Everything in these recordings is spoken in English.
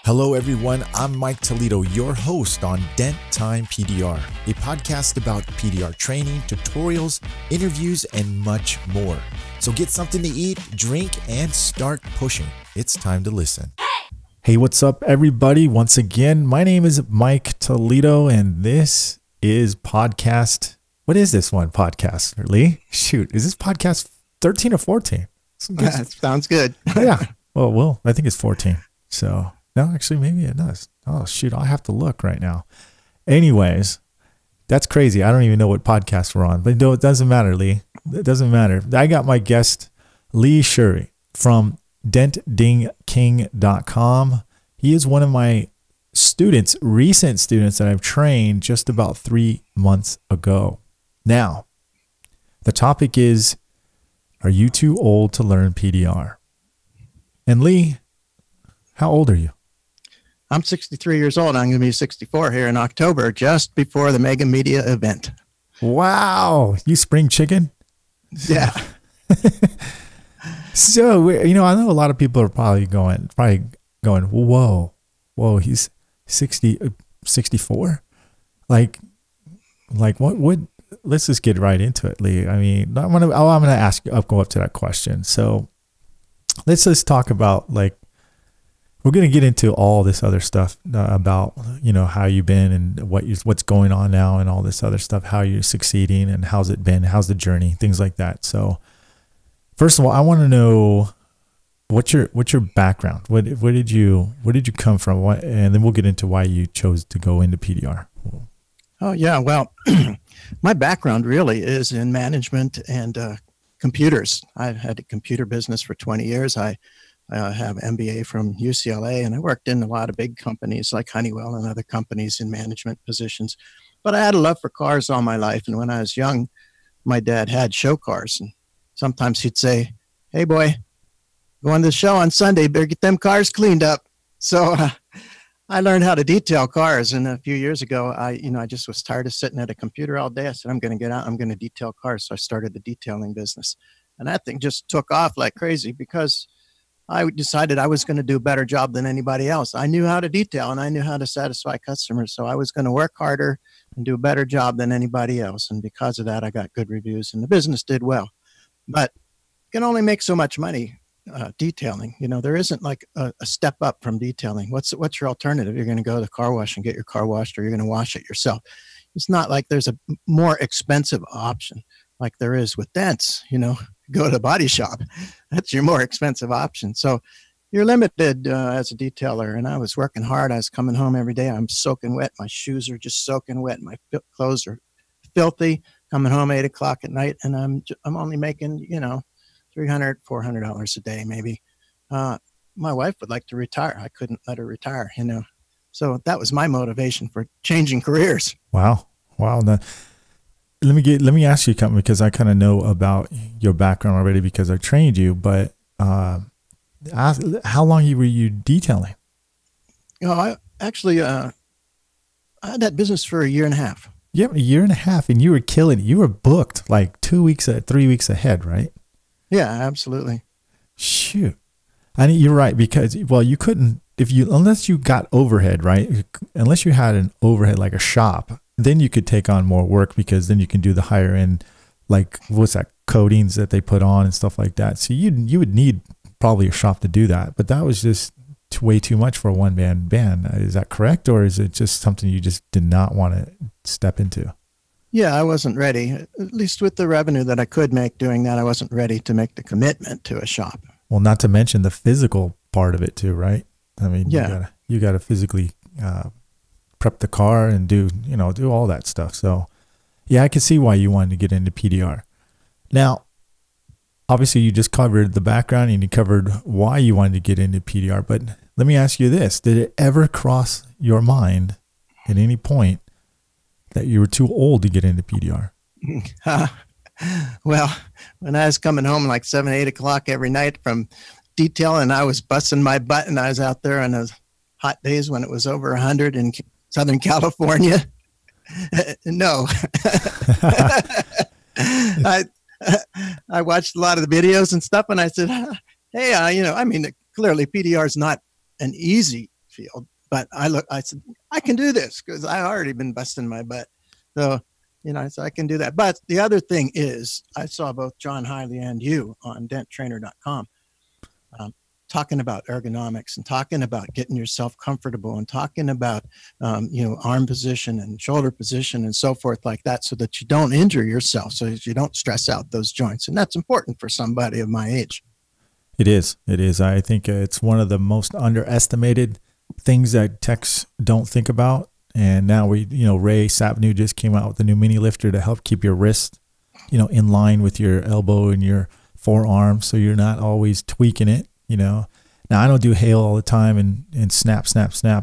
Hello everyone, I'm Mike Toledo, your host on Dent Time PDR, a podcast about PDR training, tutorials, interviews, and much more. So get something to eat, drink, and start pushing. It's time to listen. Hey, what's up everybody? Once again, my name is Mike Toledo, and this is podcast. What is this one podcast, Lee? Shoot, is this podcast 13 or 14? That sounds good. Yeah. Well, I think it's 14. So... no, actually, maybe it does. Oh, shoot. I'll have to look right now. Anyways, that's crazy. I don't even know what podcast we're on, but no, it doesn't matter, Lee. It doesn't matter. I got my guest, Lee Shurie from dentdingking.com. He is one of my students, recent students that I've trained just about 3 months ago. Now, the topic is, are you too old to learn PDR? And Lee, how old are you? I'm 63 years old. I'm going to be 64 here in October, just before the Mega Media event. Wow. You spring chicken? Yeah. So, I know a lot of people are probably going, whoa, he's 64? Like what, let's just get right into it, Lee. I mean, I'm going to ask, I'll go up to that question. So let's just talk about we're going to get into all this other stuff about, how you've been and what's going on now and all this other stuff, how you're succeeding and how's it been, how's the journey, things like that. So first of all, I want to know what's your background? Where did you come from? And then we'll get into why you chose to go into PDR. Oh, yeah. Well, my background really is in management and computers. I've had a computer business for 20 years. I have an MBA from UCLA, and I worked in a lot of big companies like Honeywell and other companies in management positions. But I had a love for cars all my life. And when I was young, my dad had show cars. And sometimes he'd say, "Hey, boy, going to the show on Sunday, better get them cars cleaned up." So I learned how to detail cars. And a few years ago, I just was tired of sitting at a computer all day. I said, I'm going to get out. I'm going to detail cars. So I started the detailing business. And that thing just took off like crazy because I decided I was going to do a better job than anybody else. I knew how to detail and I knew how to satisfy customers. So I was going to work harder and do a better job than anybody else. And because of that, I got good reviews and the business did well. But you can only make so much money detailing. There isn't like a step up from detailing. What's your alternative? You're going to go to the car wash and get your car washed, or you're going to wash it yourself. It's not like there's a more expensive option like there is with dents. Go to the body shop. That's your more expensive option. So you're limited as a detailer. And I was working hard. I was coming home every day. I'm soaking wet. My shoes are just soaking wet. My clothes are filthy. Coming home 8 o'clock at night, and I'm only making $300, $400 a day maybe. My wife would like to retire. I couldn't let her retire. So that was my motivation for changing careers. Wow. Now, let me ask you something, because I kind of know about your background already because I trained you, but how long were you detailing? I actually I had that business for a year and a half. Yeah, a year and a half, and you were killing it. You were booked like 3 weeks ahead, right? Yeah, absolutely. Shoot. I mean, you're right, because, you couldn't, unless you got overhead, right? Unless you had an overhead like a shop, then you could take on more work, because then you can do the higher end, like what's that, coatings that they put on and stuff like that. So you would need probably a shop to do that, but that was just way too much for a one-man band. Is that correct, or is it just something you just did not want to step into? Yeah, I wasn't ready. At least with the revenue that I could make doing that, I wasn't ready to make the commitment to a shop. Well, not to mention the physical part of it too, right? I mean, yeah, you gotta physically prep the car and do all that stuff. So yeah, I can see why you wanted to get into PDR. Now, obviously you just covered the background and you covered why you wanted to get into PDR, but let me ask you this. Did it ever cross your mind at any point that you were too old to get into PDR? Well, when I was coming home like 7, 8 o'clock every night from detailing, I was busting my butt, and I was out there on those hot days when it was over 100 in Southern California. No. I watched a lot of the videos and stuff, and I said, hey, clearly PDR is not an easy field. But I said, I can do this because I already been busting my butt. So, so I can do that. But the other thing is, I saw both John Hiley and you on denttrainer.com talking about ergonomics and talking about getting yourself comfortable and talking about, arm position and shoulder position and so forth like that, so that you don't injure yourself, so that you don't stress out those joints. And that's important for somebody of my age. It is. It is. I think it's one of the most underestimated things that techs don't think about. And now Ray Sapnew just came out with a new mini lifter to help keep your wrist, in line with your elbow and your forearm, so you're not always tweaking it. Now I don't do hail all the time and snap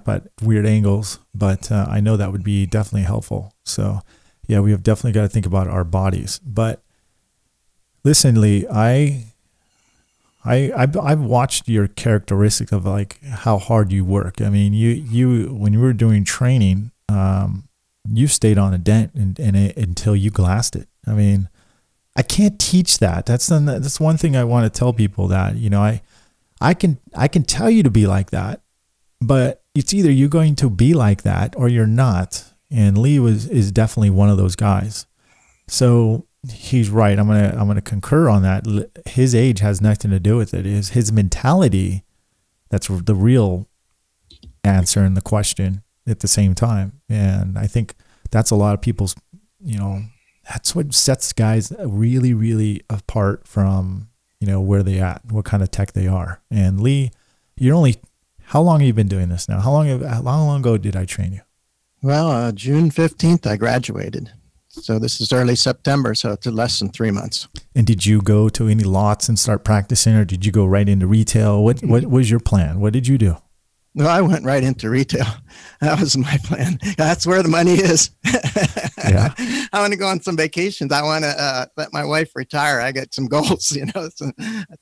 at weird angles, but I know that would be definitely helpful. So yeah, we have definitely got to think about our bodies. But listen, Lee, I've watched your characteristics of like how hard you work. I mean, you when you were doing training, you stayed on a dent until you glassed it. I mean, I can't teach that. That's one thing I want to tell people, that I can tell you to be like that, but it's either you're going to be like that or you're not. And Lee is definitely one of those guys. So he's right. I'm gonna concur on that. His age has nothing to do with it. It is his mentality that's the real answer in the question at the same time. And I think that's a lot of people's, that's what sets guys really, really apart from, where they at, what kind of tech they are. And Lee, how long have you been doing this now? How long ago did I train you? Well, June 15th, I graduated. So this is early September, so it's less than 3 months. And did you go to any lots and start practicing, or did you go right into retail? What was your plan? What did you do? No, I went right into retail. That was my plan. That's where the money is. Yeah. I want to go on some vacations. I want to let my wife retire. I got some goals, so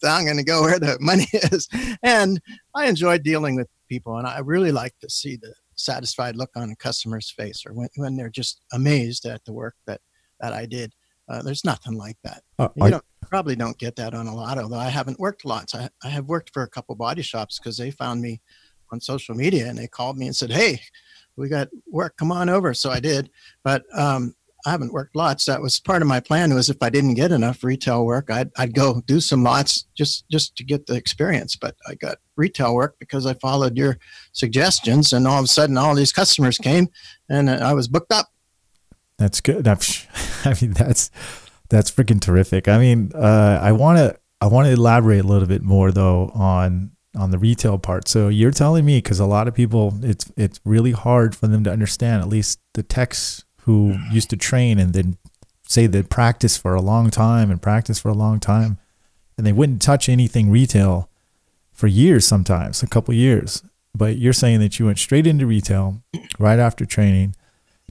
I'm going to go where the money is. And I enjoy dealing with people, and I really like to see the satisfied look on a customer's face, or when they're just amazed at the work that I did. There's nothing like that. Probably don't get that on a lot, although I haven't worked lots. I have worked for a couple body shops because they found me on social media and they called me and said, "Hey, we got work, come on over." So I did, but I haven't worked lots. That was part of my plan, was if I didn't get enough retail work, I'd go do some lots just to get the experience. But I got retail work because I followed your suggestions, and all of a sudden all these customers came and I was booked up. That's good. I mean, that's freaking terrific. I mean, I want to elaborate a little bit more though on the retail part. So you're telling me, because a lot of people, it's really hard for them to understand, at least the techs who used to train and then say they practice for a long time, and they wouldn't touch anything retail for years, sometimes a couple years. But you're saying that you went straight into retail right after training.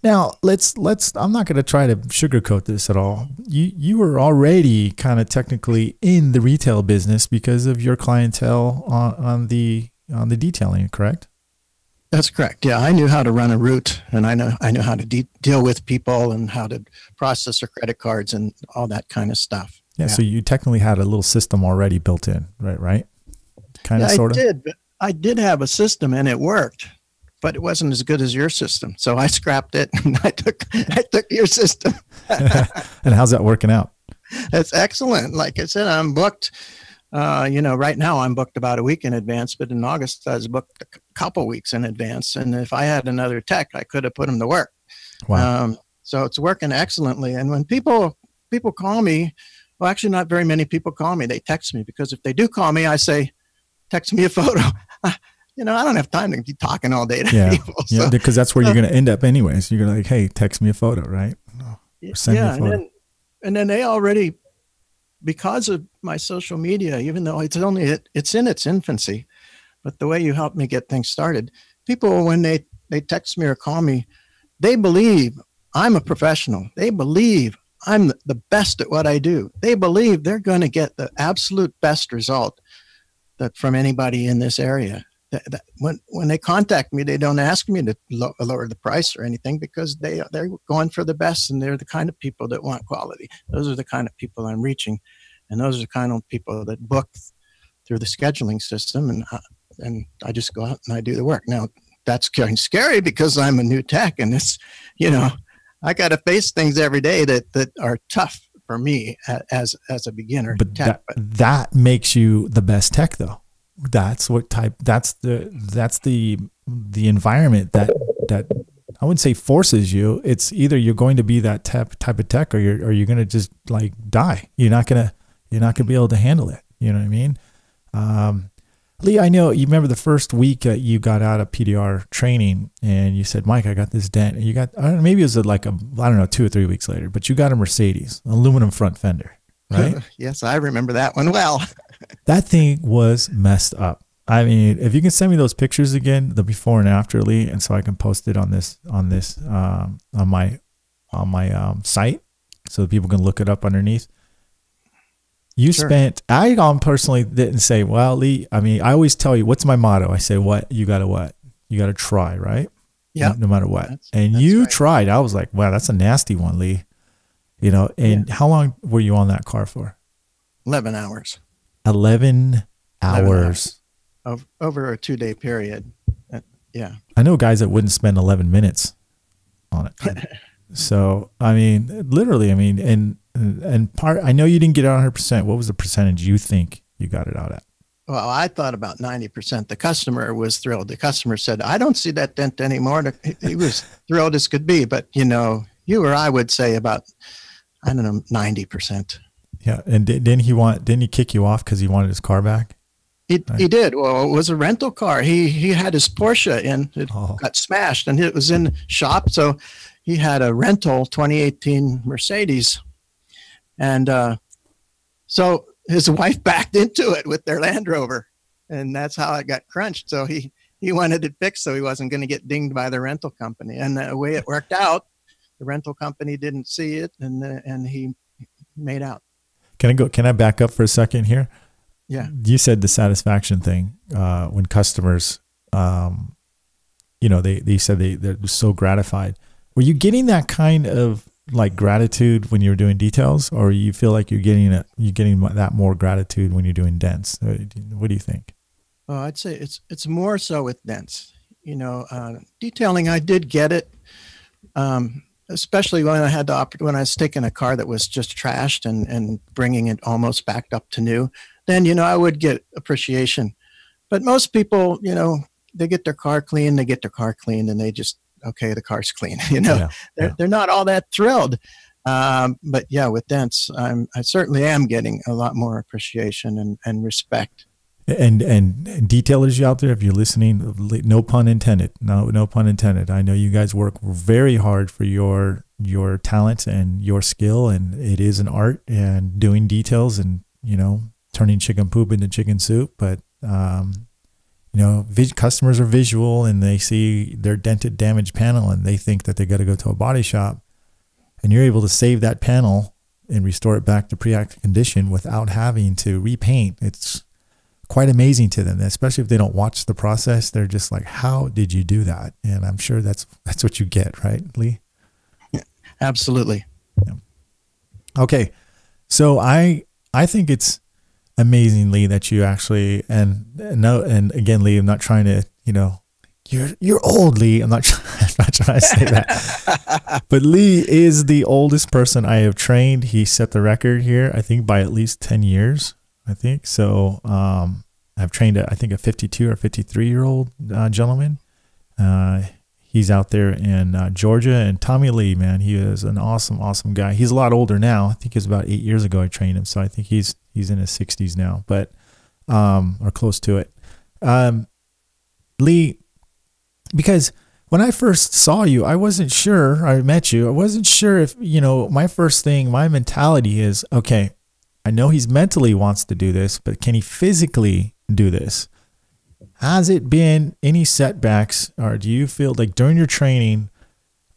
Now, I'm not going to try to sugarcoat this at all. You were already kind of technically in the retail business because of your clientele on the detailing, correct? That's correct. Yeah, I knew how to run a route, and I know how to deal with people and how to process their credit cards and all that kind of stuff. Yeah, so you technically had a little system already built in, right? Kind of, sort of. I did, but I did have a system, and it worked. But it wasn't as good as your system. So I scrapped it and I took your system. And how's that working out? It's excellent. Like I said, I'm booked. Right now I'm booked about a week in advance, but in August I was booked a couple weeks in advance. And if I had another tech, I could have put them to work. Wow. So it's working excellently. And when people call me, well, actually not very many people call me. They text me, because if they do call me, I say, text me a photo. I don't have time to keep talking all day to people. So, yeah, because that's where you're going to end up anyways. You're going to like, hey, text me a photo, right? Or send me a photo. And then they already, because of my social media, even though it's in its infancy, but the way you helped me get things started, people, when they text me or call me, they believe I'm a professional. They believe I'm the best at what I do. They believe they're going to get the absolute best result from anybody in this area. When they contact me, they don't ask me to lower the price or anything, because they're going for the best, and they're the kind of people that want quality. Those are the kind of people I'm reaching, and those are the kind of people that book through the scheduling system. And and I just go out and I do the work. Now, that's kind of scary because I'm a new tech, and it's, I got to face things every day that are tough for me as a beginner. But tech. that makes you the best tech, though. That's the environment that I wouldn't say forces you. It's either you're going to be that type of tech, or you're going to just like die. You're not gonna be able to handle it. You know what I mean? Lee, I know you remember the first week you got out of PDR training, and you said, "Mike, I got this Dent." And you got, I don't know, maybe it was like 2 or 3 weeks later, but you got a Mercedes aluminum front fender, right? Yes, I remember that one well. That thing was messed up. I mean, if you can send me those pictures again, the before and after, Lee, and so I can post it on my site, so that people can look it up underneath. You Sure. spent, I personally didn't say, well, Lee, I mean, I always tell you, what's my motto? I say, what? You got to try, right? Yeah. No matter what. That's You right. tried. I was like, wow, that's a nasty one, Lee. And how long were you on that car for? 11 hours. 11 hours. Over a 2-day period. Yeah. I know guys that wouldn't spend 11 minutes on it. So, I mean, literally, I mean, and part, I know you didn't get it 100%. What was the percentage you think you got it out at? Well, I thought about 90%. The customer was thrilled. The customer said, "I don't see that dent anymore." He was thrilled as could be, but you or I would say about, I don't know, 90%. Yeah. And didn't he kick you off because he wanted his car back? He did. Well, it was a rental car. He had his Porsche and it got smashed, and it was in shop. So he had a rental 2018 Mercedes. And so his wife backed into it with their Land Rover, and that's how it got crunched. So he wanted it fixed so he wasn't going to get dinged by the rental company. And the way it worked out, the rental company didn't see it, and he made out. Can I back up for a second here? Yeah. You said the satisfaction thing, when customers, they said they're so gratified. Were you getting that kind of like gratitude when you were doing details, or you feel like you're getting that more gratitude when you're doing dents? What do you think? Oh, I'd say it's more so with dents. Detailing, I did get it, especially when when I was taking a car that was just trashed and bringing it almost back up to new. Then I would get appreciation. But most people, they get their car clean, and they just, okay, the car's clean. They're not all that thrilled. But yeah, with dents, I certainly am getting a lot more appreciation and respect. And detailers out there, if you're listening, no pun intended. No pun intended. I know you guys work very hard for your talent and your skill, and it is an art, and doing details and turning chicken poop into chicken soup. But customers are visual, and they see their dented, damaged panel, and they think that they got to go to a body shop, and you're able to save that panel and restore it back to pre-active condition without having to repaint. It's quite amazing to them, especially if they don't watch the process. They're just like, how did you do that? And I'm sure that's what you get, right, Lee? Yeah, absolutely. Yeah. Okay. So I think it's amazing, Lee, that you actually, and again, Lee, I'm not trying to, you're old, Lee. I'm not trying to say that, but Lee is the oldest person I have trained. He set the record here, I think, by at least 10 years. I think so. I've trained I think a 52 or 53-year-old gentleman. He's out there in Georgia, and Tommy Lee, man, he is an awesome guy. He's a lot older now. I think it was about 8 years ago I trained him, so I think he's in his 60s now, but or close to it. Lee, because when I first saw you, I wasn't sure. I met you. I wasn't sure if my mentality is, okay, I know he's mentally wants to do this, but can he physically do this? Has it been any setbacks, or do you feel like during your training,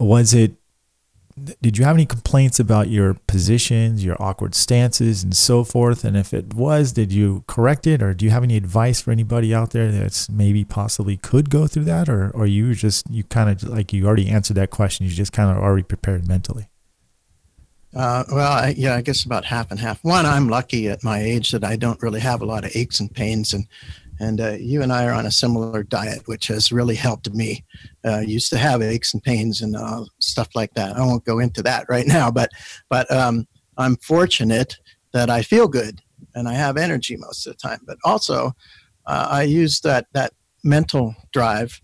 did you have any complaints about your positions, your awkward stances and so forth? And if it was, did you correct it, or do you have any advice for anybody out there that's maybe possibly could go through that? Or you kind of like, you already answered that question. You just kind of already prepared mentally. I guess about half and half. One, I'm lucky at my age that I don't really have a lot of aches and pains, And you and I are on a similar diet, which has really helped me. Used to have aches and pains and stuff like that. I won't go into that right now, but I'm fortunate that I feel good and I have energy most of the time. But also, I use that mental drive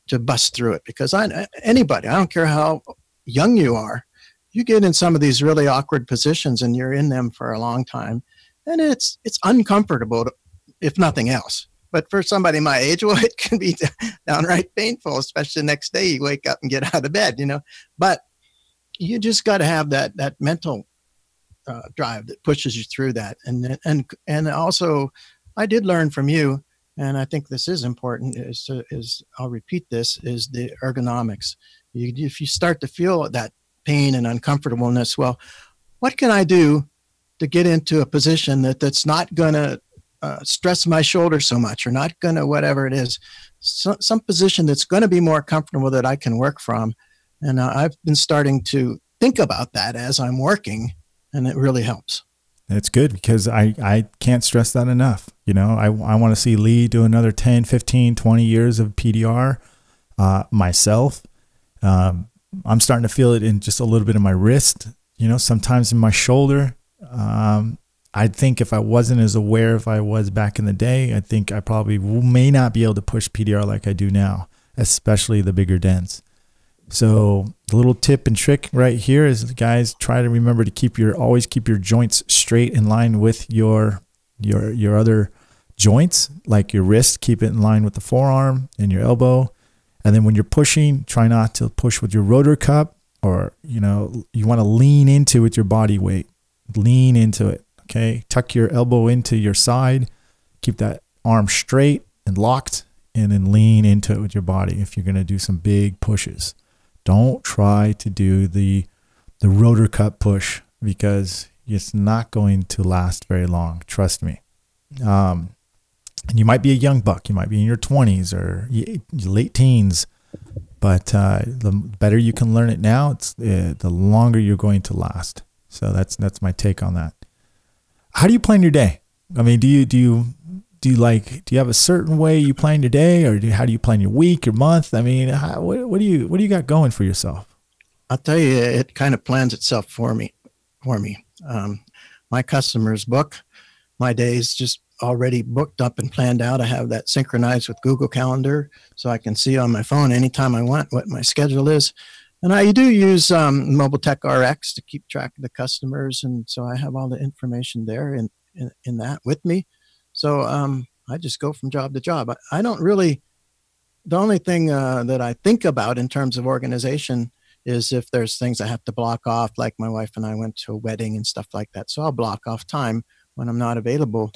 to bust through it, because anybody, I don't care how young you are, you get in some of these really awkward positions and you're in them for a long time, and it's uncomfortable, if nothing else. But for somebody my age, well, it can be downright painful, especially the next day you wake up and get out of bed, But you just got to have that mental drive that pushes you through that. And also, I did learn from you, and I think this is important, is I'll repeat this, is the ergonomics. If you start to feel that pain and uncomfortableness, well, what can I do to get into a position that's not going to stress my shoulder so much, or not going to whatever it is, some position that's going to be more comfortable that I can work from. And I've been starting to think about that as I'm working, and it really helps. That's good, because I can't stress that enough. I want to see Lee do another 10, 15, 20 years of PDR myself. I'm starting to feel it in just a little bit of my wrist, sometimes in my shoulder. I think if I wasn't as aware if I was back in the day, I think I probably may not be able to push PDR like I do now, especially the bigger dents. So the little tip and trick right here is, guys, try to remember to always keep your joints straight in line with your other joints, like your wrist. Keep it in line with the forearm and your elbow. And then when you're pushing, try not to push with your rotor cup, or you want to lean into it with your body weight. Lean into it. Okay, tuck your elbow into your side, keep that arm straight and locked, and then lean into it with your body if you're going to do some big pushes. Don't try to do the rotor cup push, because it's not going to last very long. Trust me. And you might be a young buck. You might be in your 20s or late teens, but the better you can learn it now, the longer you're going to last. So that's my take on that. How do you plan your day? I mean, do you have a certain way you plan your day, or how do you plan your week, your month? I mean, what do you got going for yourself? I'll tell you, it kind of plans itself for me. My customers book my days just already booked up and planned out. I have that synchronized with Google Calendar, so I can see on my phone anytime I want what my schedule is. And I do use Mobile Tech RX to keep track of the customers, and so I have all the information there in that with me. So I just go from job to job. I don't really, the only thing that I think about in terms of organization is if there's things I have to block off, like my wife and I went to a wedding and stuff like that. So I'll block off time when I'm not available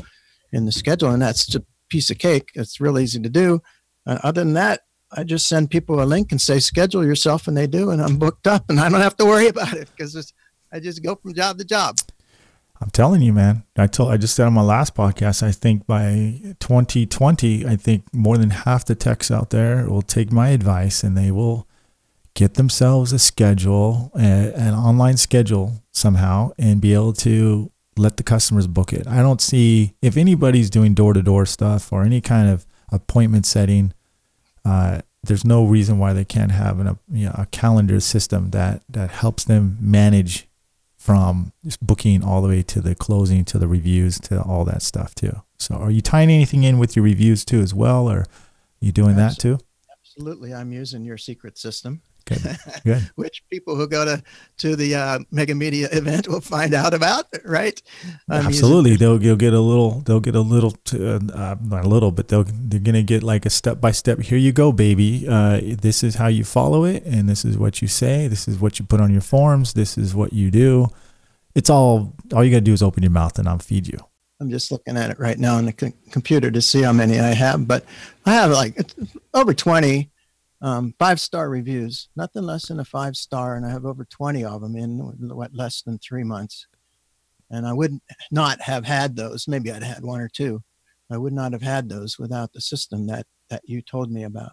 in the schedule, and that's just a piece of cake. It's real easy to do. Other than that, I just send people a link and say, schedule yourself, and they do, and I'm booked up, and I don't have to worry about it, because I just go from job to job. I'm telling you, man. I just said on my last podcast, I think by 2020, I think more than half the techs out there will take my advice, and they will get themselves a schedule, an online schedule somehow, and be able to let the customers book it. I don't see, if anybody's doing door-to-door stuff or any kind of appointment setting, there's no reason why they can't have a calendar system that helps them manage from just booking all the way to the closing, to the reviews, to all that stuff too. So are you tying anything in with your reviews too as well, or are you doing that too? Absolutely. I'm using your secret system. Good. Which people who go to the Mega Media event will find out about, right? Absolutely. They'll get a little, not a little, but they're going to get like a step-by-step. Here you go, baby. This is how you follow it. And this is what you say. This is what you put on your forms. This is what you do. It's all you got to do is open your mouth and I'll feed you. I'm just looking at it right now on the computer to see how many I have, but I have like over 20 5-star reviews, nothing less than a 5-star, and I have over 20 of them in less than 3 months. And I would not have had those. Maybe I'd had 1 or 2. I would not have had those without the system that you told me about.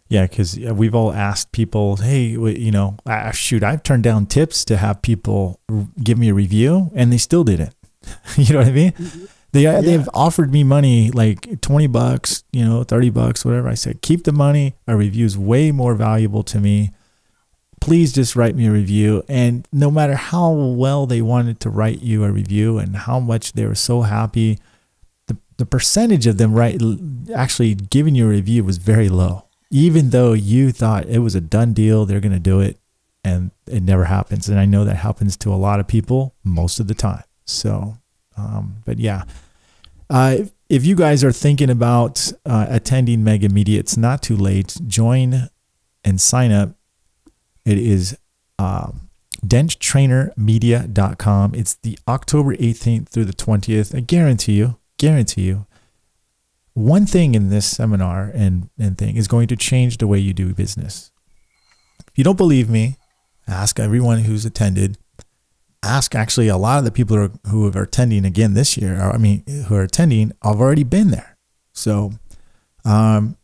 Yeah, because we've all asked people, hey, shoot, I've turned down tips to have people give me a review, and they still did it. You know what I mean? Mm-hmm. They've offered me money, like $20, $30, whatever. I said, keep the money. A review is way more valuable to me. Please just write me a review. And no matter how well they wanted to write you a review and how much they were so happy, the percentage of them actually giving you a review was very low. Even though you thought it was a done deal, they're going to do it, and it never happens. And I know that happens to a lot of people most of the time. So, but yeah. If you guys are thinking about attending Mega Media, it's not too late. Join and sign up. It is denttrainermedia.com. It's the October 18th through the 20th. I guarantee you, one thing in this seminar and thing is going to change the way you do business. If you don't believe me, ask everyone who's attended. Ask actually a lot of the people who are attending again this year, who are attending, have already been there. So, and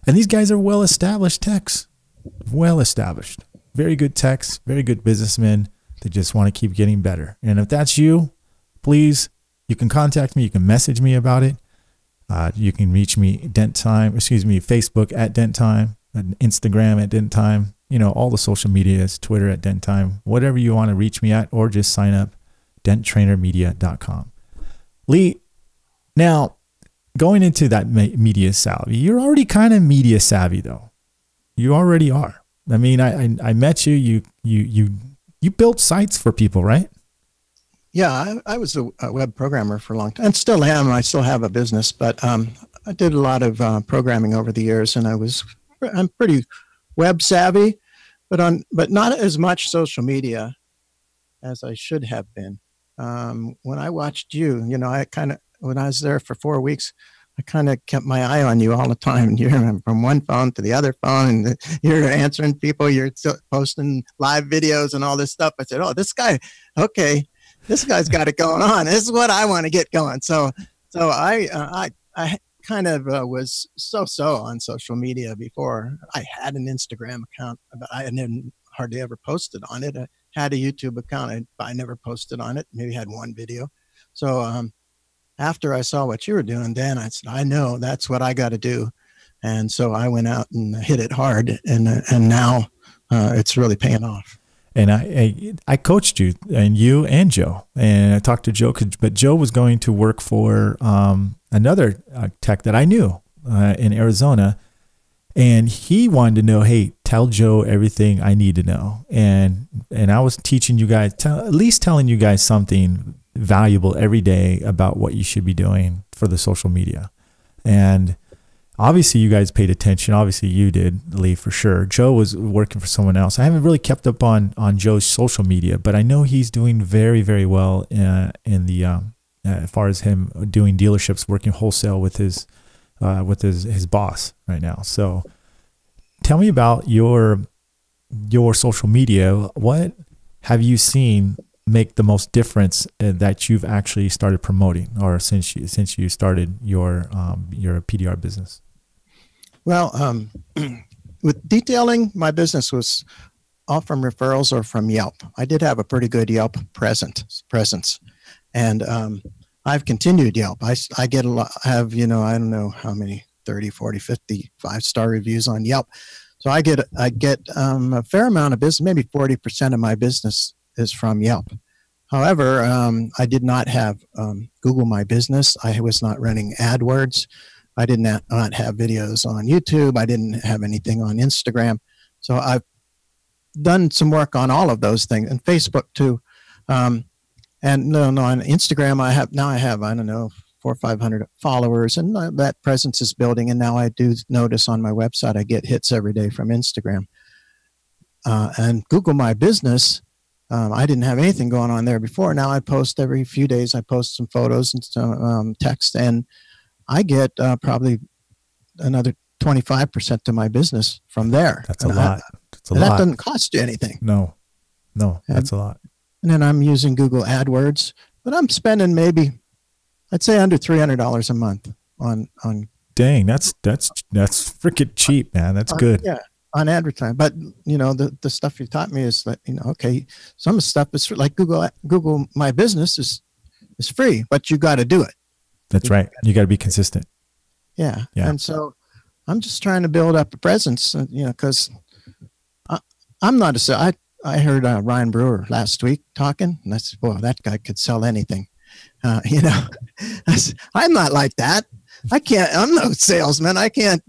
these guys are well-established techs, well-established, very good techs, very good businessmen. They just want to keep getting better. And if that's you, please, you can contact me. You can message me about it. You can reach me Facebook at Dent Time, Instagram at Dent Time. All the social medias, Twitter at Dent Time, whatever you want to reach me at, or just sign up, denttrainermedia.com. Lee, now going into that media savvy, you're already kind of media savvy though. You already are. I mean, I met you, you built sites for people, right? Yeah, I was a web programmer for a long time, and still am. I still have a business, but I did a lot of programming over the years, and I'm pretty web savvy, but not as much social media as I should have been. When I watched you, when I was there for 4 weeks, I kind of kept my eye on you all the time. You're from one phone to the other phone, and you're answering people, you're posting live videos and all this stuff. I said, oh, this guy, okay, this guy's got it going on. This is what I want to get going. So I kind of was so on social media before. I had an Instagram account, but I didn't hardly ever posted on it. I had a YouTube account. I never posted on it. Maybe had one video. So after I saw what you were doing, Dan, I said, I know that's what I got to do. And so I went out and hit it hard, and now it's really paying off. And I coached you and Joe, and I talked to Joe, but Joe was going to work for another tech that I knew in Arizona, and he wanted to know, hey, tell Joe everything I need to know, and I was teaching you guys, at least telling you guys something valuable every day about what you should be doing for the social media. And obviously you guys paid attention. Obviously you did, Lee, for sure. Joe was working for someone else. I haven't really kept up on Joe's social media, but I know he's doing very, very well in the as far as him doing dealerships, working wholesale with his boss right now. So tell me about your social media. What have you seen make the most difference that you've actually started promoting, or since you started your PDR business? Well, with detailing, my business was all from referrals or from Yelp. I did have a pretty good Yelp presence, and I've continued Yelp. I get a lot. I have, I don't know how many, 30, 40, 50 5-star reviews on Yelp. So I get a fair amount of business. Maybe 40% of my business is from Yelp. However, I did not have Google My Business. I was not running AdWords. I did not have videos on YouTube. I didn't have anything on Instagram. So I've done some work on all of those things, and Facebook too. And no, on Instagram I have I don't know, 400 or 500 followers, and that presence is building. And now I do notice on my website I get hits every day from Instagram. And Google My Business, I didn't have anything going on there before. Now I post every few days. I post some photos and some text, and I get probably another 25% of my business from there. That's a lot. That doesn't cost you anything. No, that's a lot. And then I'm using Google AdWords, but I'm spending maybe, I'd say, under $300 a month on. Dang, that's freaking cheap, man. That's good. Yeah, on advertising. But the stuff you taught me is that okay, some stuff is like Google My Business is free, but you got to do it. That's right. You got to be consistent. Yeah. And so I'm just trying to build up a presence, because I'm not I heard Ryan Brewer last week talking, and I said, "Boy, that guy could sell anything." I'm not like that. I'm no salesman. I can't,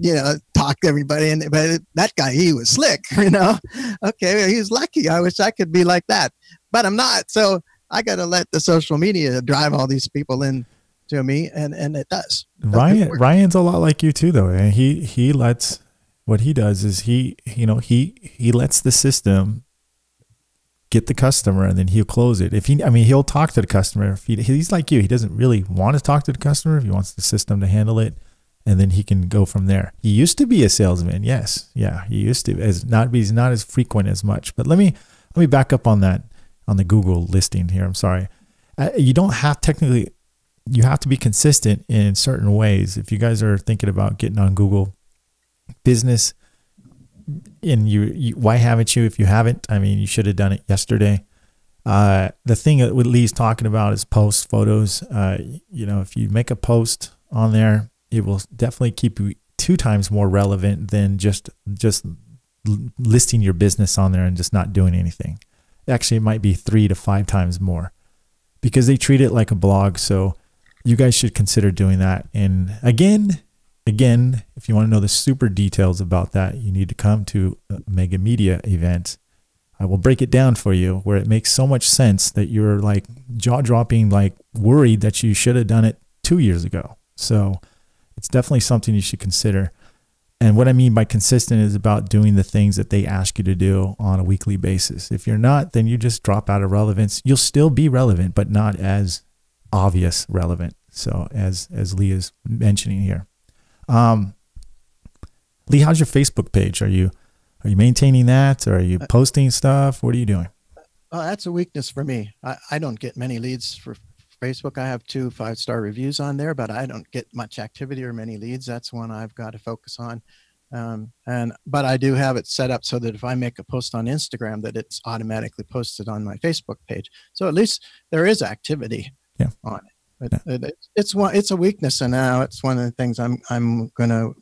talk to everybody. But that guy, he was slick, Okay, he was lucky. I wish I could be like that, but I'm not. So I got to let the social media drive all these people in to me, and it does. Ryan's a lot like you too, though. And he lets, what he does is he lets the system get the customer, and then he'll close it. He'll talk to the customer. He's like you. He doesn't really want to talk to the customer. He wants the system to handle it, and then he can go from there. He used to be a salesman. Yes. Yeah. He used to, he's not as frequent as much, but let me back up on that, on the Google listing here. I'm sorry. You don't have technically, you have to be consistent in certain ways. If you guys are thinking about getting on Google Business, and why haven't you? If you haven't, you should have done it yesterday. The thing that Lee's talking about is post photos. If you make a post on there, it will definitely keep you 2 times more relevant than just listing your business on there and just not doing anything. Actually, it might be 3 to 5 times more, because they treat it like a blog. So you guys should consider doing that. And again, if you want to know the super details about that, you need to come to a Mega Media event. I will break it down for you, where it makes so much sense that you're like jaw-dropping, like worried that you should have done it 2 years ago. So it's definitely something you should consider. And what I mean by consistent is about doing the things that they ask you to do on a weekly basis. If you're not, then you just drop out of relevance. You'll still be relevant, but not as obvious relevant. So as Lee is mentioning here. Lee, how's your Facebook page? Are you maintaining that? Or are you posting stuff? What are you doing? That's a weakness for me. I don't get many leads for Facebook. I have 2 5-star reviews on there, but I don't get much activity or many leads. That's one I've got to focus on. But I do have it set up so that if I make a post on Instagram, that it's automatically posted on my Facebook page. So at least there is activity on it. But it's a weakness, and now it's one of the things I'm going to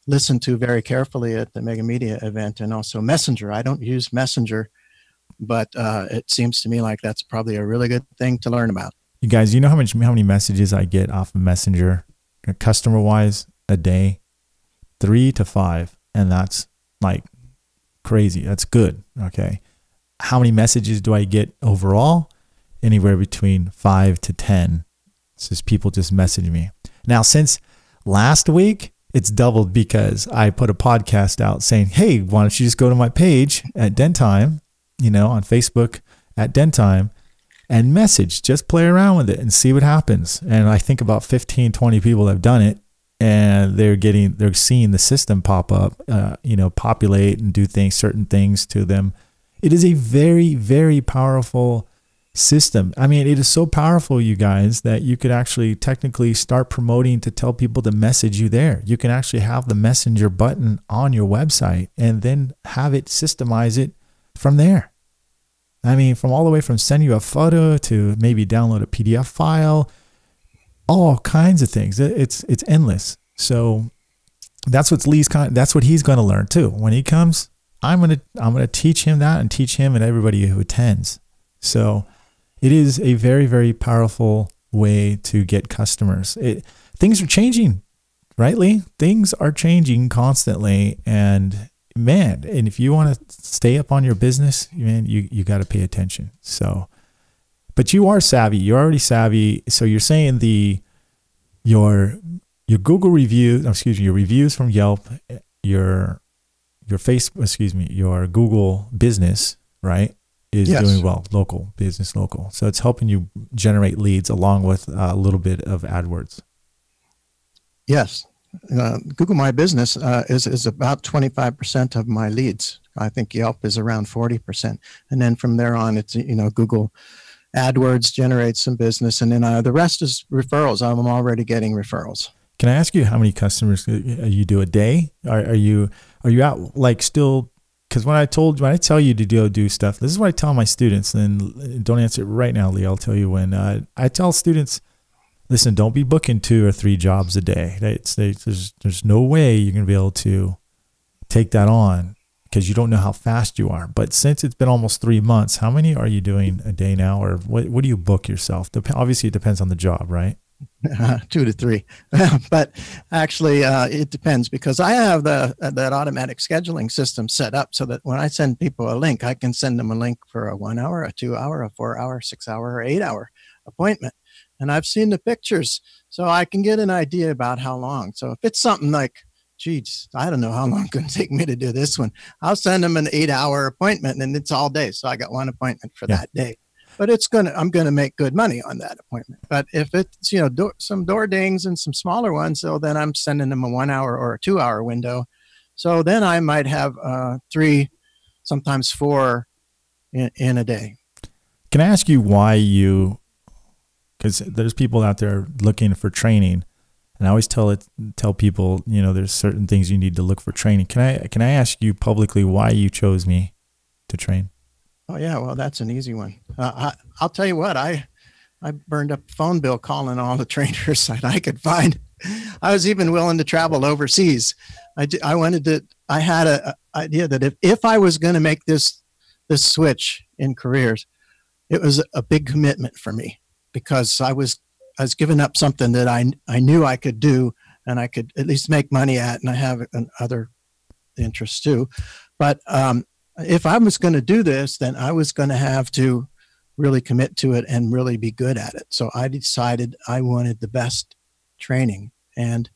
listen to very carefully at the Mega Media event. And also Messenger. I don't use Messenger, but it seems to me like that's probably a really good thing to learn about. You guys, you know how many messages I get off of Messenger, customer wise, a day? 3 to 5, and that's like crazy. That's good. Okay, how many messages do I get overall? Anywhere between 5 to 10. It's just people just message me. Now, since last week, it's doubled, because I put a podcast out saying, hey, why don't you just go to my page at Dent Time, on Facebook at Dent Time, and message, just play around with it and see what happens. And I think about 15, 20 people have done it, and they're seeing the system pop up, populate and do certain things to them. It is a very, very powerful system. It is so powerful, you guys, that you could actually technically start promoting to tell people to message you there. You can actually have the messenger button on your website and then have it systemize it from there. From all the way from sending you a photo to maybe download a PDF file, all kinds of things. It's endless. So that's what he's going to learn too. When he comes, I'm going to teach him that, and teach him and everybody who attends. So it is a very, very powerful way to get customers. Things are changing, right, Lee? Things are changing constantly. And if you want to stay up on your business, you got to pay attention. So, but you are savvy. You're already savvy. So you're saying your Google reviews, your reviews from Yelp, your Google business, right, is doing well, local. So it's helping you generate leads along with a little bit of AdWords. Yes. Google My Business is about 25% of my leads. I think Yelp is around 40%. And then from there on, it's, Google AdWords generates some business. And then the rest is referrals. I'm already getting referrals. Can I ask you how many customers you do a day? Are you out like still? Because when I tell you to do stuff, this is what I tell my students. And don't answer it right now, Lee. I'll tell you when. I tell students, listen, don't be booking 2 or 3 jobs a day. There's no way you're going to be able to take that on because you don't know how fast you are. But since it's been almost 3 months, how many are you doing a day now? Or what do you book yourself? Obviously, it depends on the job, right? 2 to 3. But actually, it depends because I have that automatic scheduling system set up so that when I send people a link, I can send them a link for a 1 hour, a 2 hour, a 4 hour, 6 hour, or 8 hour appointment. And I've seen the pictures, so I can get an idea about how long. So if it's something like, geez, I don't know how long it's going to take me to do this one, I'll send them an 8 hour appointment and it's all day. So I got one appointment for that day. But I'm going to make good money on that appointment. But if it's, some door dings and some smaller ones, so then I'm sending them a 1 hour or a 2 hour window. So then I might have 3, sometimes 4 in a day. Can I ask you why because there's people out there looking for training, and I always tell people, there's certain things you need to look for training. Can I ask you publicly why you chose me to train? Oh yeah, well that's an easy one. I'll tell you what, I burned up a phone bill calling all the trainers that I could find. I was even willing to travel overseas. I had an idea that if I was going to make this switch in careers, it was a big commitment for me because I was giving up something that I knew I could do and I could at least make money at, and I have other interests too. But if I was going to do this, then I was going to have to really commit to it and really be good at it. So I decided I wanted the best training. And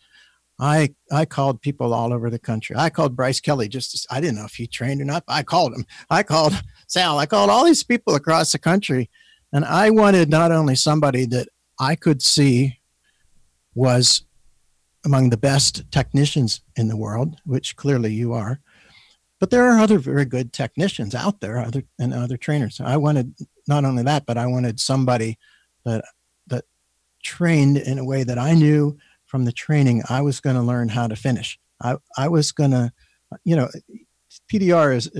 I called people all over the country. I called Bryce Kelly I didn't know if he trained or not. I called him. I called Sal. I called all these people across the country. And I wanted not only somebody that I could see was among the best technicians in the world, which clearly you are, but there are other very good technicians out there, other trainers. I wanted not only that, but I wanted somebody that trained in a way that I knew from the training I was going to learn how to finish. I was going to, PDR is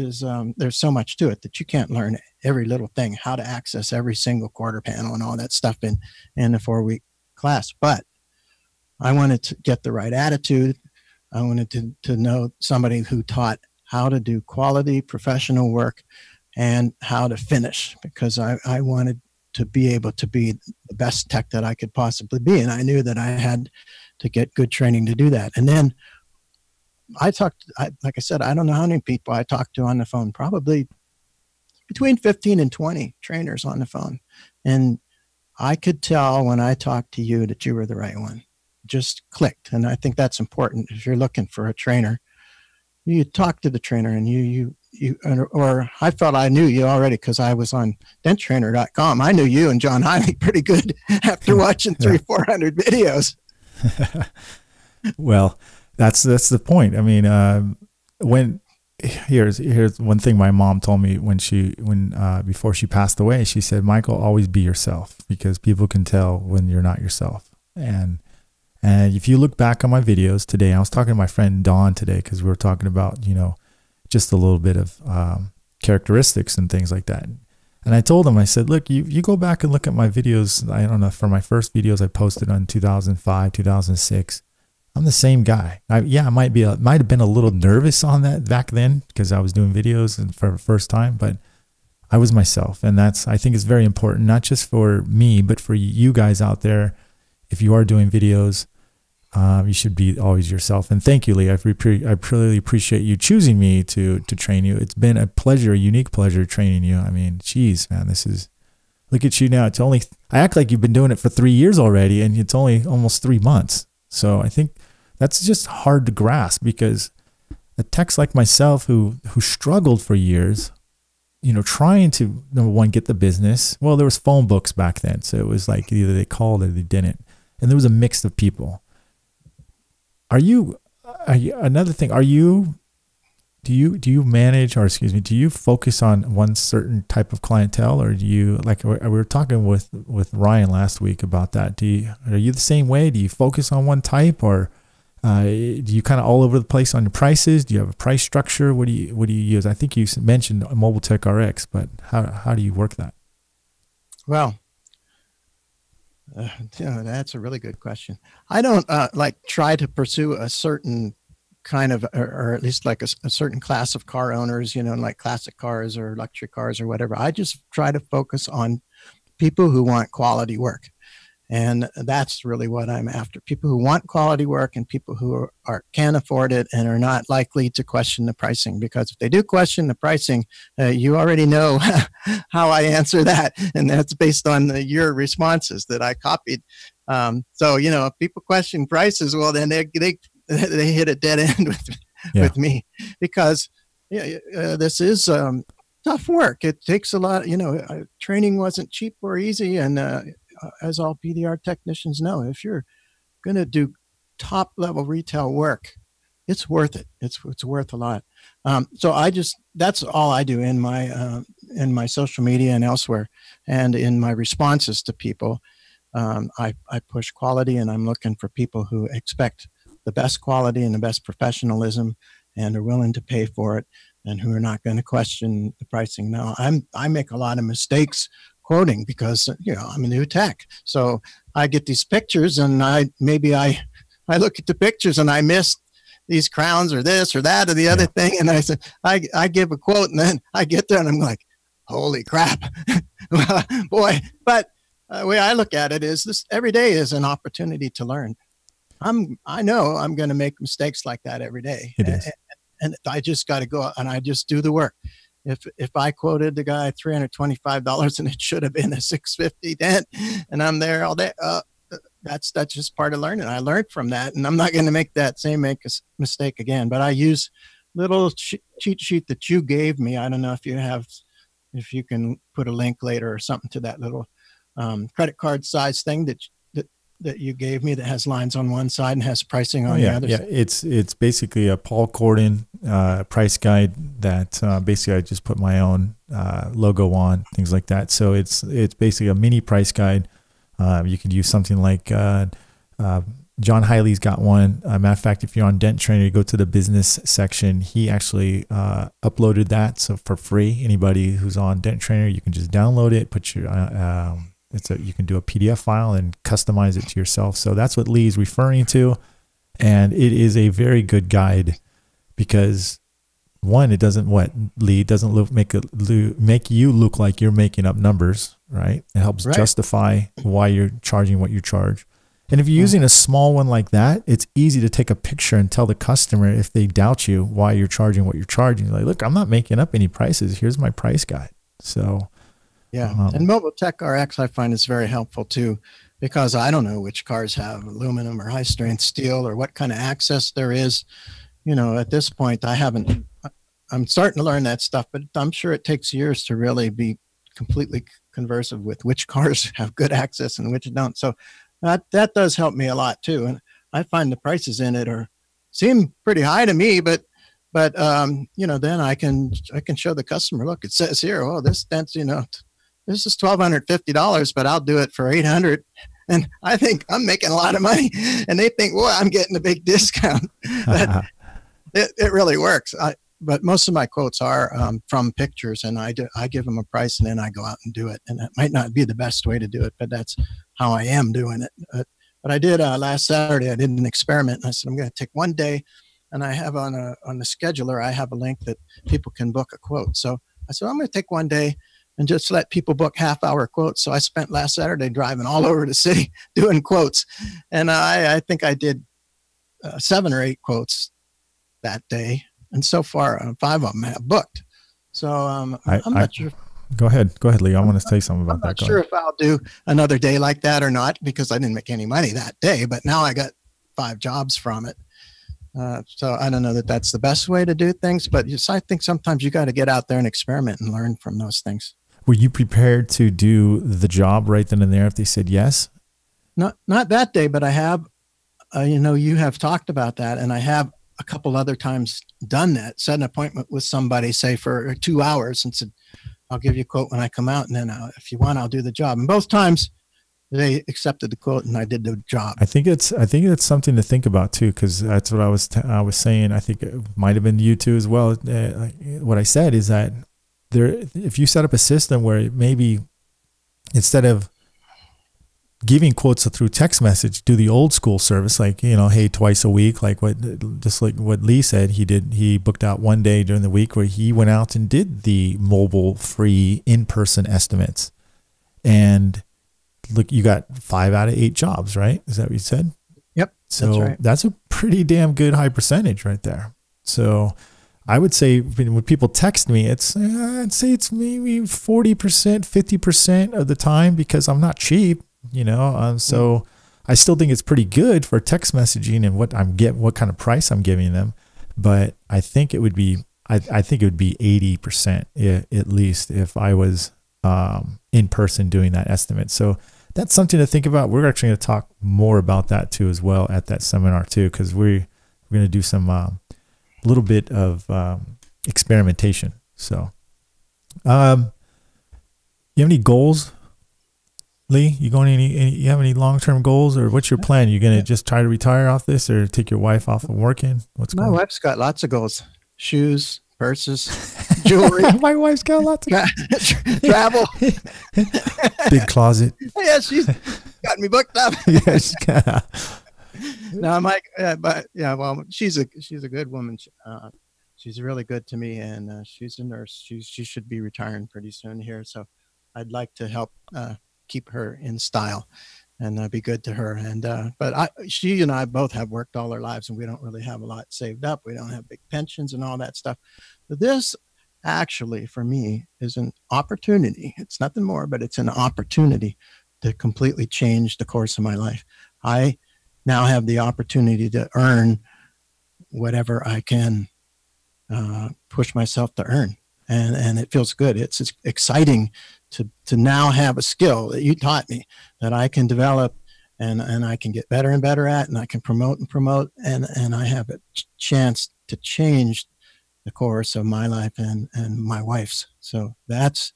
there's so much to it that you can't learn every little thing, how to access every single quarter panel and all that stuff in a 4-week class. But I wanted to get the right attitude. I wanted to know somebody who taught how to do quality professional work and how to finish, because I wanted to be able to be the best tech that I could possibly be. And I knew that I had to get good training to do that. And then like I said, I don't know how many people I talked to on the phone, probably between 15 and 20 trainers on the phone. And I could tell when I talked to you that you were the right one. Just clicked. And I think that's important. If you're looking for a trainer, you talk to the trainer and or I felt I knew you already because I was on denttrainer.com. I knew you and John Heilig pretty good after watching 400 videos. Well, that's the point. I mean, here's one thing my mom told me before she passed away. She said, Michael, always be yourself, because people can tell when you're not yourself. And if you look back on my videos today, I was talking to my friend Dawn today because we were talking about, just a little bit of characteristics and things like that. And I told him, I said, look, you go back and look at my videos. I don't know, for my first videos I posted on 2005, 2006. I'm the same guy. I might have been a little nervous on that back then because I was doing videos and for the first time, but I was myself. And I think it's very important, not just for me, but for you guys out there. If you are doing videos, you should be always yourself. And thank you, Lee. I really appreciate you choosing me to train you. It's been a pleasure, a unique pleasure training you. I mean, geez, man, look at you now. I act like you've been doing it for 3 years already, and it's only almost 3 months. So I think that's just hard to grasp, because a techs like myself who struggled for years, trying to, number one, get the business. Well, there was phone books back then, so it was like either they called or they didn't, and there was a mix of people. Another thing, do you manage, or excuse me, do you focus on one certain type of clientele, or do you, like we were talking with Ryan last week about that, are you the same way? Do you focus on one type, or do you kind of all over the place on your prices? Do you have a price structure? What do you use? I think you mentioned Mobile Tech RX, but how do you work that? Well, That's a really good question. I don't like try to pursue a certain kind of, or at least like a certain class of car owners, like classic cars or luxury cars or whatever. I just try to focus on people who want quality work. And that's really what I'm after. People who want quality work and people who can afford it and are not likely to question the pricing. Because if they do question the pricing, you already know how I answer that. And that's based on your responses that I copied. So, if people question prices, well, then they hit a dead end with me. Because this is tough work. It takes a lot, training wasn't cheap or easy. And as all PDR technicians know, if you're going to do top level retail work, it's worth it. It's worth a lot. So that's all I do in my social media and elsewhere, and in my responses to people. I push quality, and I'm looking for people who expect the best quality and the best professionalism, and are willing to pay for it, and who are not going to question the pricing. Now, I make a lot of mistakes quoting because I'm a new tech, so I get these pictures, and I look at the pictures and I miss these crowns or this or that or the other thing, and I said I give a quote, and then I get there and I'm like, holy crap. Boy. But the way I look at it is this: every day is an opportunity to learn. I know I'm going to make mistakes like that every day. It is. And I just got to go out and I just do the work. If I quoted the guy $325 and it should have been a $650 Dent, and I'm there all day, that's just part of learning. I learned from that, and I'm not going to make that same mistake again. But I use little cheat sheet that you gave me. I don't know if you can put a link later or something to that little credit card size thing that you gave me that has lines on one side and has pricing on the other side. It's basically a Paul Corden price guide that basically I just put my own logo on, things like that. So it's basically a mini price guide. You could use something like John Hiley's got one. Matter of fact, if you're on Dent Trainer, you go to the business section. He actually uploaded that, so for free. Anybody who's on Dent Trainer, you can just download it, put your you can do a PDF file and customize it to yourself. So that's what Lee's referring to. And it is a very good guide because, one, it doesn't make you look like you're making up numbers, right? It helps justify why you're charging what you charge. And if you're using a small one like that, it's easy to take a picture and tell the customer if they doubt you why you're charging what you're charging. You're like, look, I'm not making up any prices. Here's my price guide. So yeah. And Mobile Tech RX, I find, is very helpful too, because I don't know which cars have aluminum or high strength steel or what kind of access there is. At this point, I'm starting to learn that stuff, but I'm sure it takes years to really be completely conversant with which cars have good access and which don't. So that does help me a lot too. And I find the prices in it seem pretty high to me, but then I can show the customer, look, it says here, oh, this Dent's, this is $1,250, but I'll do it for $800. And I think I'm making a lot of money, and they think, well, I'm getting a big discount. But it really works. But most of my quotes are from pictures, and I give them a price, and then I go out and do it. And that might not be the best way to do it, but that's how I am doing it. But I did last Saturday. I did an experiment, and I said I'm going to take one day, and I have on the scheduler, I have a link that people can book a quote. So I said I'm going to take one day and just let people book half-hour quotes. So I spent last Saturday driving all over the city doing quotes, and I think I did 7 or 8 quotes that day. And so far, 5 of them have booked. So I'm not sure. Go ahead, Lee. I want to say something about that. I'm not sure if I'll do another day like that or not, because I didn't make any money that day. But now I got 5 jobs from it. So I don't know that that's the best way to do things. But I think sometimes you got to get out there and experiment and learn from those things. Were you prepared to do the job right then and there if they said yes? Not that day, but I have. You have talked about that, and I have a couple other times done that, set an appointment with somebody, say for 2 hours, and said, I'll give you a quote when I come out. And then if you want, I'll do the job. And both times they accepted the quote and I did the job. I think it's something to think about too. Cause that's what I was saying. I think it might've been you too as well. What I said is that if you set up a system where maybe instead of giving quotes through text message, do the old school service, like, hey, twice a week, like what Lee said, he booked out one day during the week where he went out and did the mobile free in-person estimates. And look, you got 5 out of 8 jobs, right? Is that what you said? Yep. So that's a pretty damn good high percentage right there. So I would say when people text me, I'd say it's maybe 40%, 50% of the time, because I'm not cheap, so I still think it's pretty good for text messaging and what kind of price I'm giving them. But I think it would be 80% at least if I was in person doing that estimate. So that's something to think about. We're actually going to talk more about that too as well at that seminar too, because we're going to do some little bit of experimentation. So you have any goals, Lee? You have any long-term goals, or what's your plan? You're going to just try to retire off this, or take your wife off of working? My wife's got lots of goals: shoes, purses, jewelry. My wife's got lots of travel. Big closet. Yeah, she's got me booked up. Yes. No, Mike, but yeah, well, she's a good woman. She's really good to me, and she's a nurse. She should be retiring pretty soon here, so I'd like to help keep her in style and be good to her. And but she and I both have worked all our lives, and we don't really have a lot saved up. We don't have big pensions and all that stuff. But this actually, for me, is an opportunity. It's nothing more, but it's an opportunity to completely change the course of my life. I now have the opportunity to earn whatever I can push myself to earn. And it feels good. It's exciting to now have a skill that you taught me that I can develop and I can get better and better at, and I can promote and I have a chance to change the course of my life and my wife's. So that's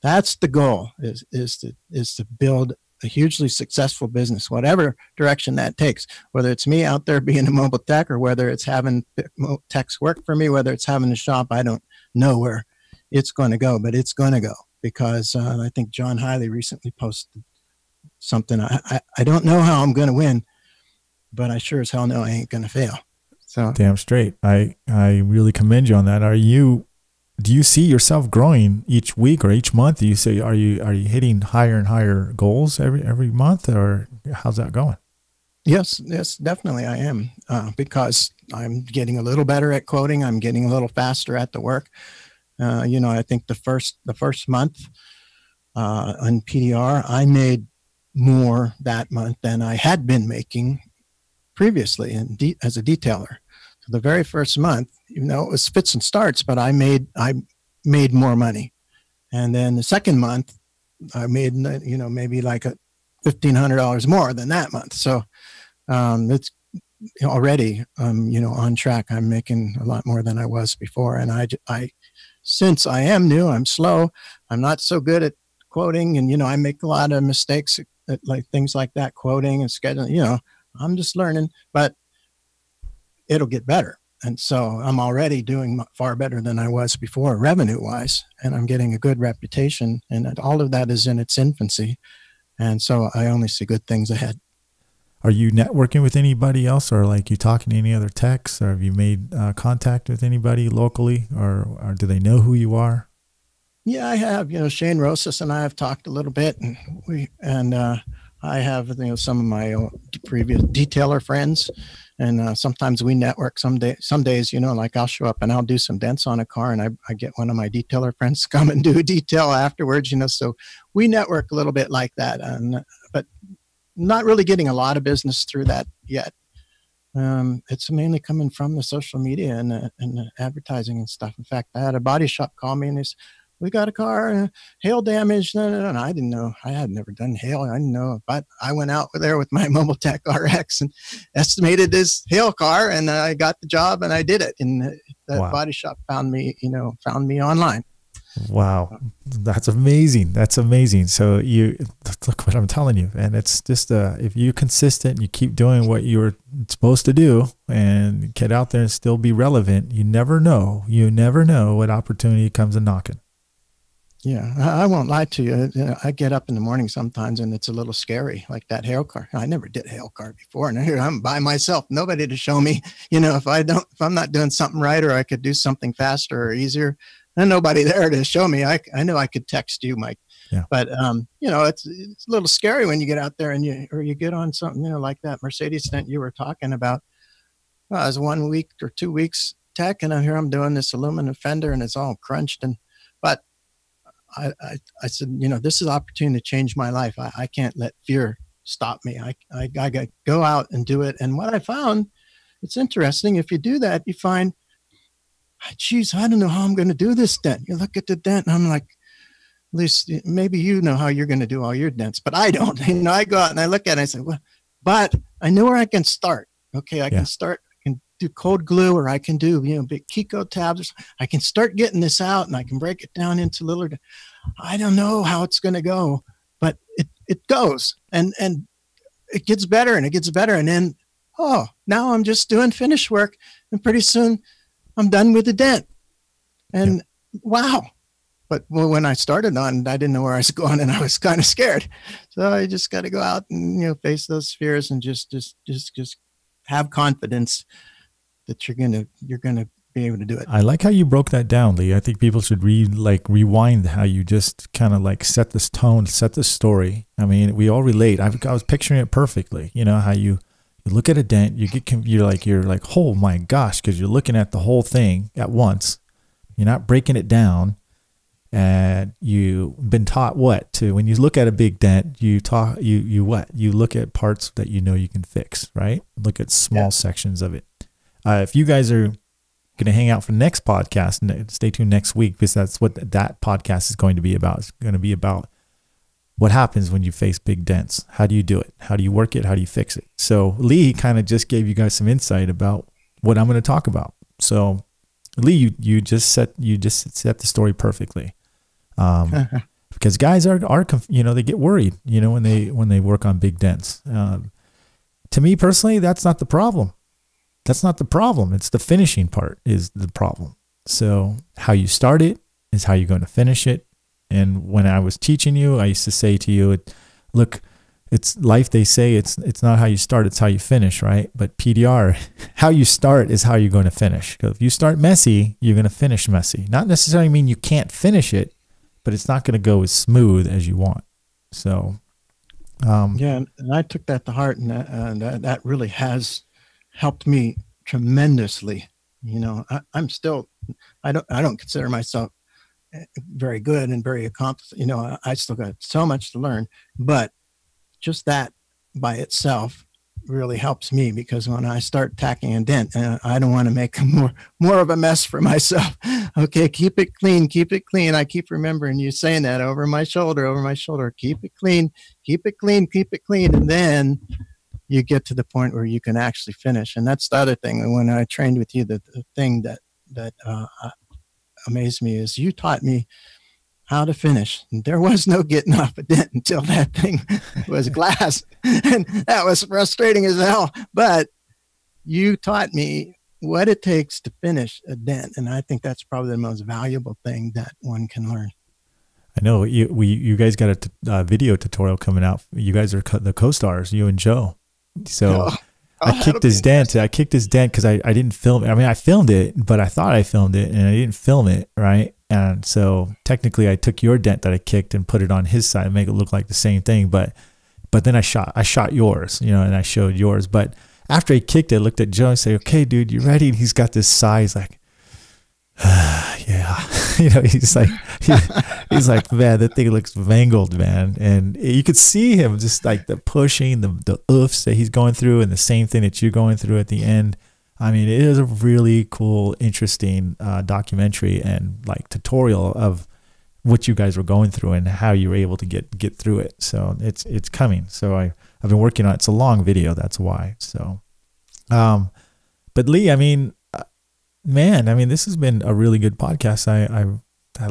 the goal, is to build a hugely successful business, whatever direction that takes, whether it's me out there being a mobile tech, or whether it's having techs work for me, whether it's having a shop. I don't know where it's going to go, but it's going to go, because I think John Hiley recently posted something. I don't know how I'm going to win, but I sure as hell know I ain't going to fail. So damn straight. I really commend you on that. Do you see yourself growing each week or each month? Do you say, are you hitting higher and higher goals every month, or how's that going? Yes, definitely I am, because I'm getting a little better at quoting. I'm getting a little faster at the work. I think the first month on PDR, I made more that month than I had been making previously as a detailer. So the very first month, it was fits and starts, but I made more money. And then the second month, I made maybe like $1,500 more than that month. So it's already on track. I'm making a lot more than I was before. And I since I am new, I'm slow. I'm not so good at quoting, and I make a lot of mistakes at like things like that, quoting and scheduling. I'm just learning, but it'll get better. And so I'm already doing far better than I was before, revenue-wise, and I'm getting a good reputation, and all of that is in its infancy. And so I only see good things ahead. Are you networking with anybody else, or like you talking to any other techs, or have you made contact with anybody locally, or do they know who you are? Yeah, I have. Shane Rosas and I have talked a little bit, and I have some of my previous detailer friends, and sometimes we network. Some days, like I'll show up and I'll do some dents on a car, and I get one of my detailer friends to come and do a detail afterwards. So we network a little bit like that, but not really getting a lot of business through that yet. It's mainly coming from the social media and the advertising and stuff. In fact, I had a body shop call me and they said, "We got a car, hail damage." No. I didn't know. I had never done hail. I didn't know. But I went out there with my Mobile Tech RX and estimated this hail car, and I got the job and I did it. And that body shop found me online. Wow. That's amazing. That's amazing. So look what I'm telling you. And it's just, if you're consistent and you keep doing what you're supposed to do and get out there and still be relevant, you never know what opportunity comes a knocking. Yeah, I won't lie to you. I get up in the morning sometimes and it's a little scary, like that hail car. I never did hail car before. And here I'm by myself, nobody to show me, if I'm not doing something right, or I could do something faster or easier, and nobody there to show me. I know I could text you, Mike. Yeah. But, it's a little scary when you get out there and you get on something, like that Mercedes Dent you were talking about. Well, I was 1 week or 2 weeks tech, and here I'm doing this aluminum fender and it's all crunched. But I said, this is an opportunity to change my life. I can't let fear stop me. I got to go out and do it. And what I found, it's interesting. If you do that, you find, geez, I don't know how I'm going to do this dent. You look at the dent and I'm like, at least maybe you know how you're going to do all your dents, but I don't. I go out and I look at it and I say, well, but I know where I can start. Okay, I can start. Do cold glue, or I can do, big Kiko tabs. I can start getting this out and I can break it down into little, I don't know how it's going to go, but it goes and it gets better and it gets better. And then, now I'm just doing finish work and pretty soon I'm done with the dent. And wow. But when I started on, I didn't know where I was going and I was kind of scared. So I just got to go out and, face those fears and just have confidence that you're gonna be able to do it. I like how you broke that down, Lee. I think people should rewind how you just kind of like set this tone, set this story. I mean, we all relate. I was picturing it perfectly. How you look at a dent, you're like, oh my gosh, because you're looking at the whole thing at once. You're not breaking it down, and you've been taught when you look at a big dent, you look at parts that you can fix, right? Look at small sections of it. If you guys are going to hang out for the next podcast, and stay tuned next week, because that's what that podcast is going to be about. It's going to be about what happens when you face big dents. How do you do it? How do you work it? How do you fix it? So Lee kind of just gave you guys some insight about what I'm going to talk about. So Lee, you just set the story perfectly. Because guys are they get worried, when they work on big dents. To me personally, that's not the problem. That's not the problem. It's the finishing part is the problem. So how you start it is how you're going to finish it. And when I was teaching you, I used to say to you, look, it's life. They say it's not how you start, it's how you finish, right? But PDR, how you start is how you're going to finish. Because if you start messy, you're going to finish messy. Not necessarily mean you can't finish it, but it's not going to go as smooth as you want. So, and I took that to heart, and that really has helped me tremendously. I'm still, I don't consider myself very good and very accomplished. I still got so much to learn, but just that by itself really helps me, because when I start tacking a dent, I don't want to make more of a mess for myself. Okay, keep it clean, keep it clean. I keep remembering you saying that over my shoulder, keep it clean, keep it clean, keep it clean. And then you get to the point where you can actually finish. And that's the other thing. And when I trained with you, the thing that amazed me is you taught me how to finish. And there was no getting off a dent until that thing was glass. And that was frustrating as hell. But you taught me what it takes to finish a dent. And I think that's probably the most valuable thing that one can learn. I know you guys got a video tutorial coming out. You guys are the co-stars, you and Joe. So I kicked his dent because I didn't film it. I mean, I filmed it, but I thought I filmed it and I didn't film it, right? And so technically I took your dent that I kicked and put it on his side and make it look like the same thing. But then I shot yours, and I showed yours. But after he kicked it, I looked at Joe and said, okay, dude, you ready? And he's got this sigh. He's like, yeah. He's like, man, that thing looks mangled, man. And you could see him just like the pushing, the oofs that he's going through, and the same thing that you're going through at the end. I mean, it is a really cool, interesting documentary and like tutorial of what you guys were going through and how you were able to get through it. So it's coming. So I've been working on it. It's a long video. That's why. So, but Lee, I mean, man, I mean, this has been a really good podcast. I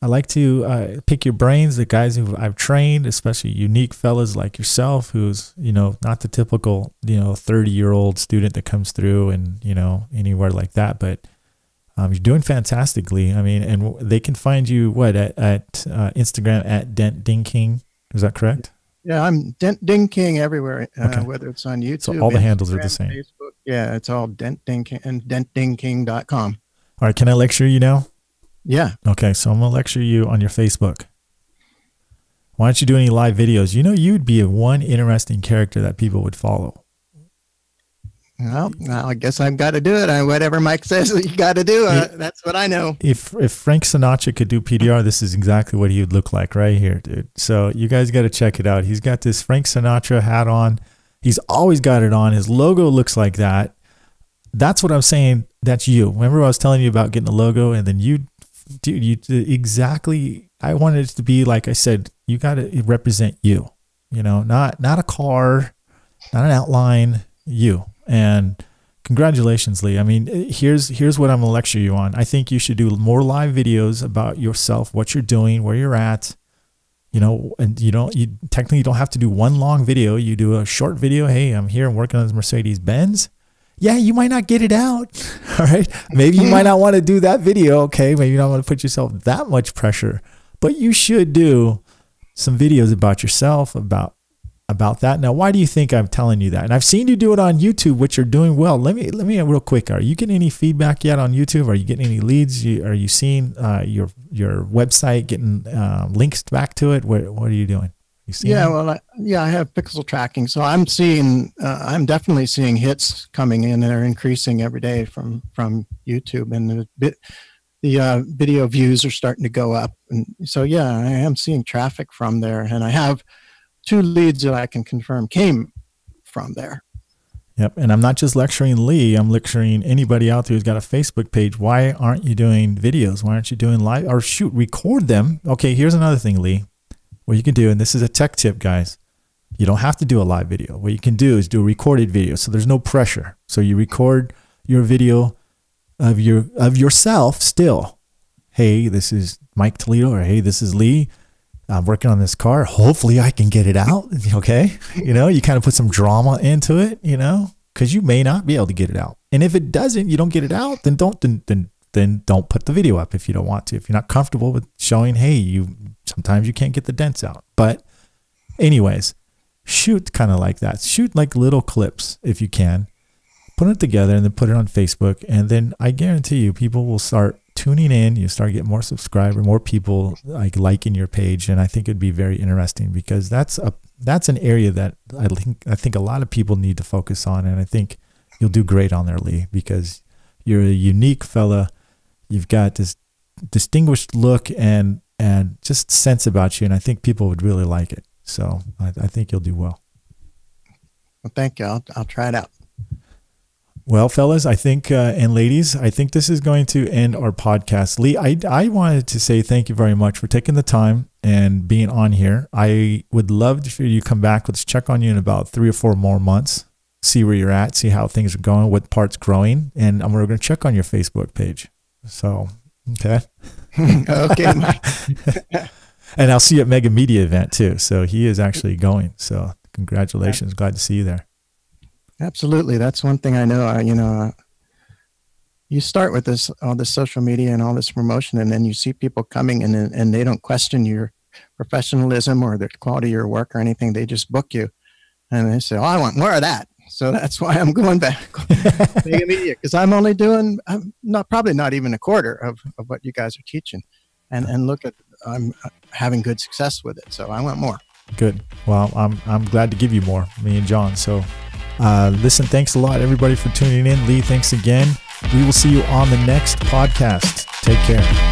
like to pick your brains, the guys who I've trained, especially unique fellas like yourself, who's, not the typical, 30-year-old student that comes through and, anywhere like that. But You're doing fantastically. I mean, and they can find you at Instagram at Dent Ding King. Is that correct? Yeah, I'm Dent Ding King everywhere, whether it's on YouTube. So all the handles are the same. Facebook. Yeah, it's all Dent Ding King and dentdingking.com. All right, can I lecture you now? Yeah. Okay, so I'm going to lecture you on your Facebook. Why don't you do any live videos? You know, you'd be one interesting character that people would follow. Well, I guess I've got to do it. Whatever Mike says you got to do, that's what I know. If Frank Sinatra could do PDR, this is exactly what he would look like right here, dude. So you guys got to check it out. He's got this Frank Sinatra hat on. He's always got it on. His logo looks like that. That's what I'm saying. That's you. Remember I was telling you about getting a logo, and then you exactly. I wanted it to be like I said. You got to represent you. You know, not a car, not an outline. You. And congratulations, Lee. I mean, here's what I'm going to lecture you on. I think you should do more live videos about yourself, what you're doing, where you're at, you know, and you technically don't have to do one long video. You do a short video. Hey, I'm here. I'm working on this Mercedes-Benz. Yeah, you might not get it out. All right. Maybe you might not want to do that video. Okay. Maybe you don't want to put yourself that much pressure, but you should do some videos about yourself, about that. Now, why do you think I'm telling you that? And I've seen you do it on YouTube, which you're doing well. Let me real quick. Are you getting any feedback yet on YouTube? Are you getting any leads? Are you seeing your website getting links back to it? What are you doing? You seeing yeah, well, I have pixel tracking, so I'm seeing, I'm definitely seeing hits coming in. They're increasing every day from YouTube, and the video views are starting to go up. And so, yeah, I am seeing traffic from there, and I have 2 leads that I can confirm came from there. Yep. And I'm not just lecturing Lee. I'm lecturing anybody out there who's got a Facebook page. Why aren't you doing videos? Why aren't you doing live? Or shoot, record them. Okay, here's another thing, Lee. What you can do, and this is a tech tip, guys. You don't have to do a live video. What you can do is do a recorded video. So there's no pressure. So you record your video of yourself still. Hey, this is Mike Toledo, or hey, this is Lee. I'm working on this car. Hopefully I can get it out. Okay. You know, you kind of put some drama into it, you know, because you may not be able to get it out. And if it doesn't, you don't get it out, then don't put the video up if you don't want to. If you're not comfortable with showing, hey, sometimes you can't get the dents out. But anyways, shoot kind of like that. Shoot like little clips if you can. Put it together and then put it on Facebook. And then I guarantee you people will start tuning in. You start getting more subscribers, more people liking your page. And I think it'd be very interesting, because that's an area that I think a lot of people need to focus on. And I think you'll do great on there, Lee, because you're a unique fella. You've got this distinguished look and just sense about you. And I think people would really like it. So I think you'll do well. Well, thank you. I'll try it out. Well, fellas, I think, and ladies, I think this is going to end our podcast. Lee, I wanted to say thank you very much for taking the time and being on here. I would love for you to come back. Let's check on you in about 3 or 4 more months, see where you're at, see how things are going, what part's growing, and we're going to check on your Facebook page. So, okay. Okay. And I'll see you at Mega Media event too. So he is actually going. So congratulations. Glad to see you there. Absolutely. That's one thing I know. You start with all this social media and all this promotion, and then you see people coming and they don't question your professionalism or the quality of your work or anything. They just book you and they say, oh, I want more of that. So that's why I'm going back to media, because I'm probably not even a quarter of what you guys are teaching, and look at, I'm having good success with it. So I want more. Good. Well, I'm glad to give you more, me and John. So listen, thanks a lot, everybody, for tuning in. Lee, thanks again. We will see you on the next podcast. Take care.